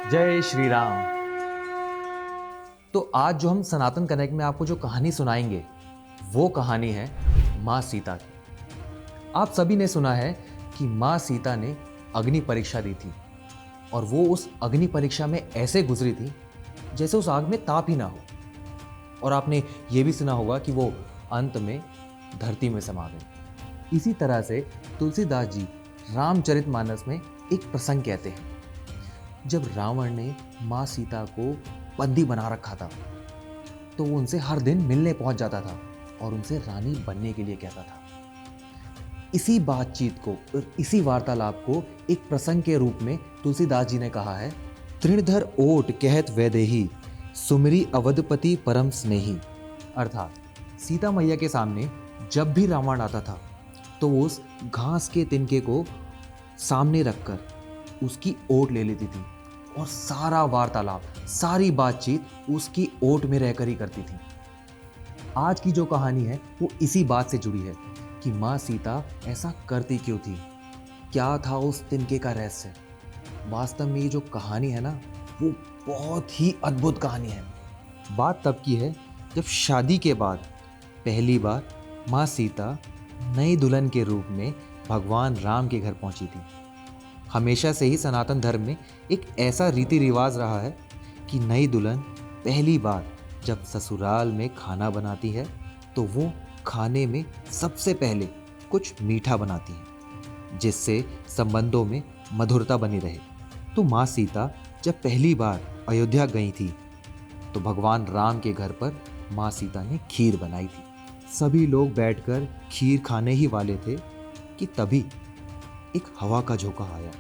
जय श्री राम। तो आज जो हम सनातन कनेक्ट में आपको जो कहानी सुनाएंगे वो कहानी है माँ सीता की। आप सभी ने सुना है कि माँ सीता ने अग्नि परीक्षा दी थी और वो उस अग्नि परीक्षा में ऐसे गुजरी थी जैसे उस आग में ताप ही ना हो। और आपने ये भी सुना होगा कि वो अंत में धरती में समा गई। इसी तरह से तुलसीदास जी रामचरितमानस में एक प्रसंग कहते हैं, जब रावण ने माँ सीता को बंदी बना रखा था तो वो उनसे हर दिन मिलने पहुंच जाता था और उनसे रानी बनने के लिए कहता था। इसी बातचीत को और इसी वार्तालाप को एक प्रसंग के रूप में तुलसीदास जी ने कहा है, तृणधर ओट कहत वैदेही सुमिरी अवधपति परम स्नेही। अर्थात सीता मैया के सामने जब भी रावण आता था तो वो उस घास के तिनके को सामने रखकर उसकी ओट ले लेती थी और सारा वार्तालाप, सारी बातचीत उसकी ओट में रहकर ही करती थी। आज की जो कहानी है वो इसी बात से जुड़ी है कि माँ सीता ऐसा करती क्यों थी, क्या था उस तिनके का रहस्य। वास्तव में ये जो कहानी है ना वो बहुत ही अद्भुत कहानी है। बात तब की है जब शादी के बाद पहली बार माँ सीता नई दुल्हन के रूप में भगवान राम के घर पहुंची थी। हमेशा से ही सनातन धर्म में एक ऐसा रीति रिवाज रहा है कि नई दुल्हन पहली बार जब ससुराल में खाना बनाती है तो वो खाने में सबसे पहले कुछ मीठा बनाती है जिससे संबंधों में मधुरता बनी रहे। तो माँ सीता जब पहली बार अयोध्या गई थी तो भगवान राम के घर पर माँ सीता ने खीर बनाई थी। सभी लोग बैठकर खीर खाने ही वाले थे कि तभी एक हवा का झोंका आया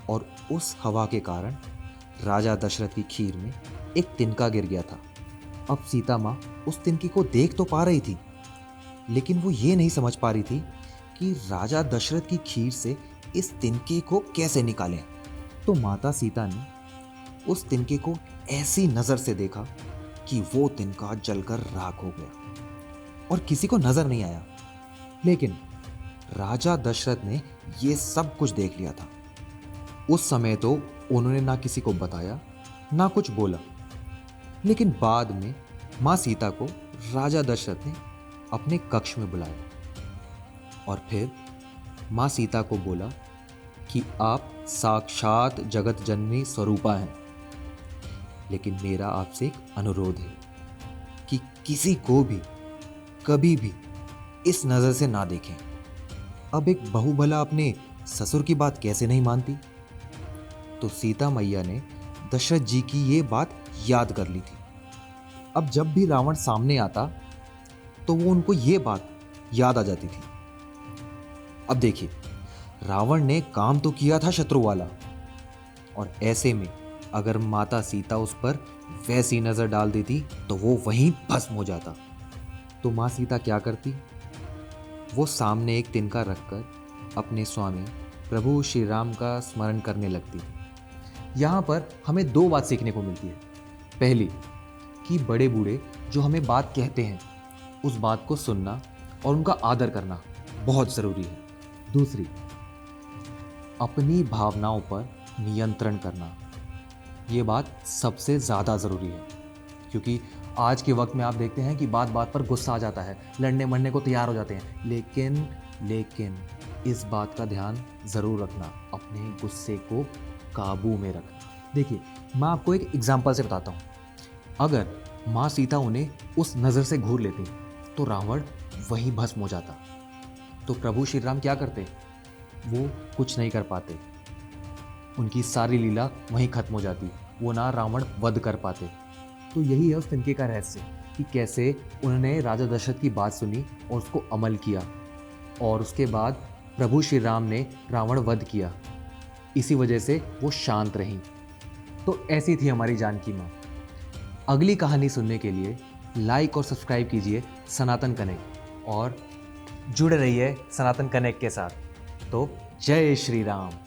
और उस हवा के कारण राजा दशरथ की खीर में एक तिनका गिर गया था। अब सीता माँ उस तिनके को देख तो पा रही थी लेकिन वो ये नहीं समझ पा रही थी कि राजा दशरथ की खीर से इस तिनके को कैसे निकालें। तो माता सीता ने उस तिनके को ऐसी नज़र से देखा कि वो तिनका जलकर राख हो गया और किसी को नजर नहीं आया। लेकिन राजा दशरथ ने ये सब कुछ देख लिया था। उस समय तो उन्होंने ना किसी को बताया ना कुछ बोला, लेकिन बाद में माँ सीता को राजा दशरथ ने अपने कक्ष में बुलाया और फिर माँ सीता को बोला कि आप साक्षात जगत जननी स्वरूपा हैं, लेकिन मेरा आपसे एक अनुरोध है कि किसी को भी कभी भी इस नज़र से ना देखें। अब एक बहू भला अपने ससुर की बात कैसे नहीं मानती। तो सीता मैया ने दशरथ जी की ये बात याद कर ली थी। अब जब भी रावण सामने आता तो वो उनको ये बात याद आ जाती थी। अब देखिए, रावण ने काम तो किया था शत्रु वाला, और ऐसे में अगर माता सीता उस पर वैसी नजर डाल देती तो वो वहीं भस्म हो जाता। तो माँ सीता क्या करती, वो सामने एक तिनका रखकर अपने स्वामी प्रभु श्री राम का स्मरण करने लगती थी। यहाँ पर हमें दो बात सीखने को मिलती है। पहली कि बड़े बूढ़े जो हमें बात कहते हैं उस बात को सुनना और उनका आदर करना बहुत ज़रूरी है। दूसरी, अपनी भावनाओं पर नियंत्रण करना, ये बात सबसे ज़्यादा ज़रूरी है, क्योंकि आज के वक्त में आप देखते हैं कि बात बात पर गुस्सा आ जाता है, लड़ने मरने को तैयार हो जाते हैं। लेकिन इस बात का ध्यान ज़रूर रखना, अपने गुस्से को काबू में रखना। देखिए, मैं आपको एक एग्जाम्पल से बताता हूँ। अगर माँ सीता उन्हें उस नज़र से घूर लेती तो रावण वहीं भस्म हो जाता। तो प्रभु श्री राम क्या करते, वो कुछ नहीं कर पाते, उनकी सारी लीला वहीं खत्म हो जाती, वो ना रावण वध कर पाते। तो यही है उस तिनके का रहस्य कि कैसे उन्होंने राजा दशरथ की बात सुनी और उसको अमल किया, और उसके बाद प्रभु श्री राम ने रावण वध किया। इसी वजह से वो शांत रहीं। तो ऐसी थी हमारी जानकी माँ। अगली कहानी सुनने के लिए लाइक और सब्सक्राइब कीजिए सनातन कनेक्ट और जुड़े रहिए सनातन कनेक्ट के साथ। तो जय श्री राम।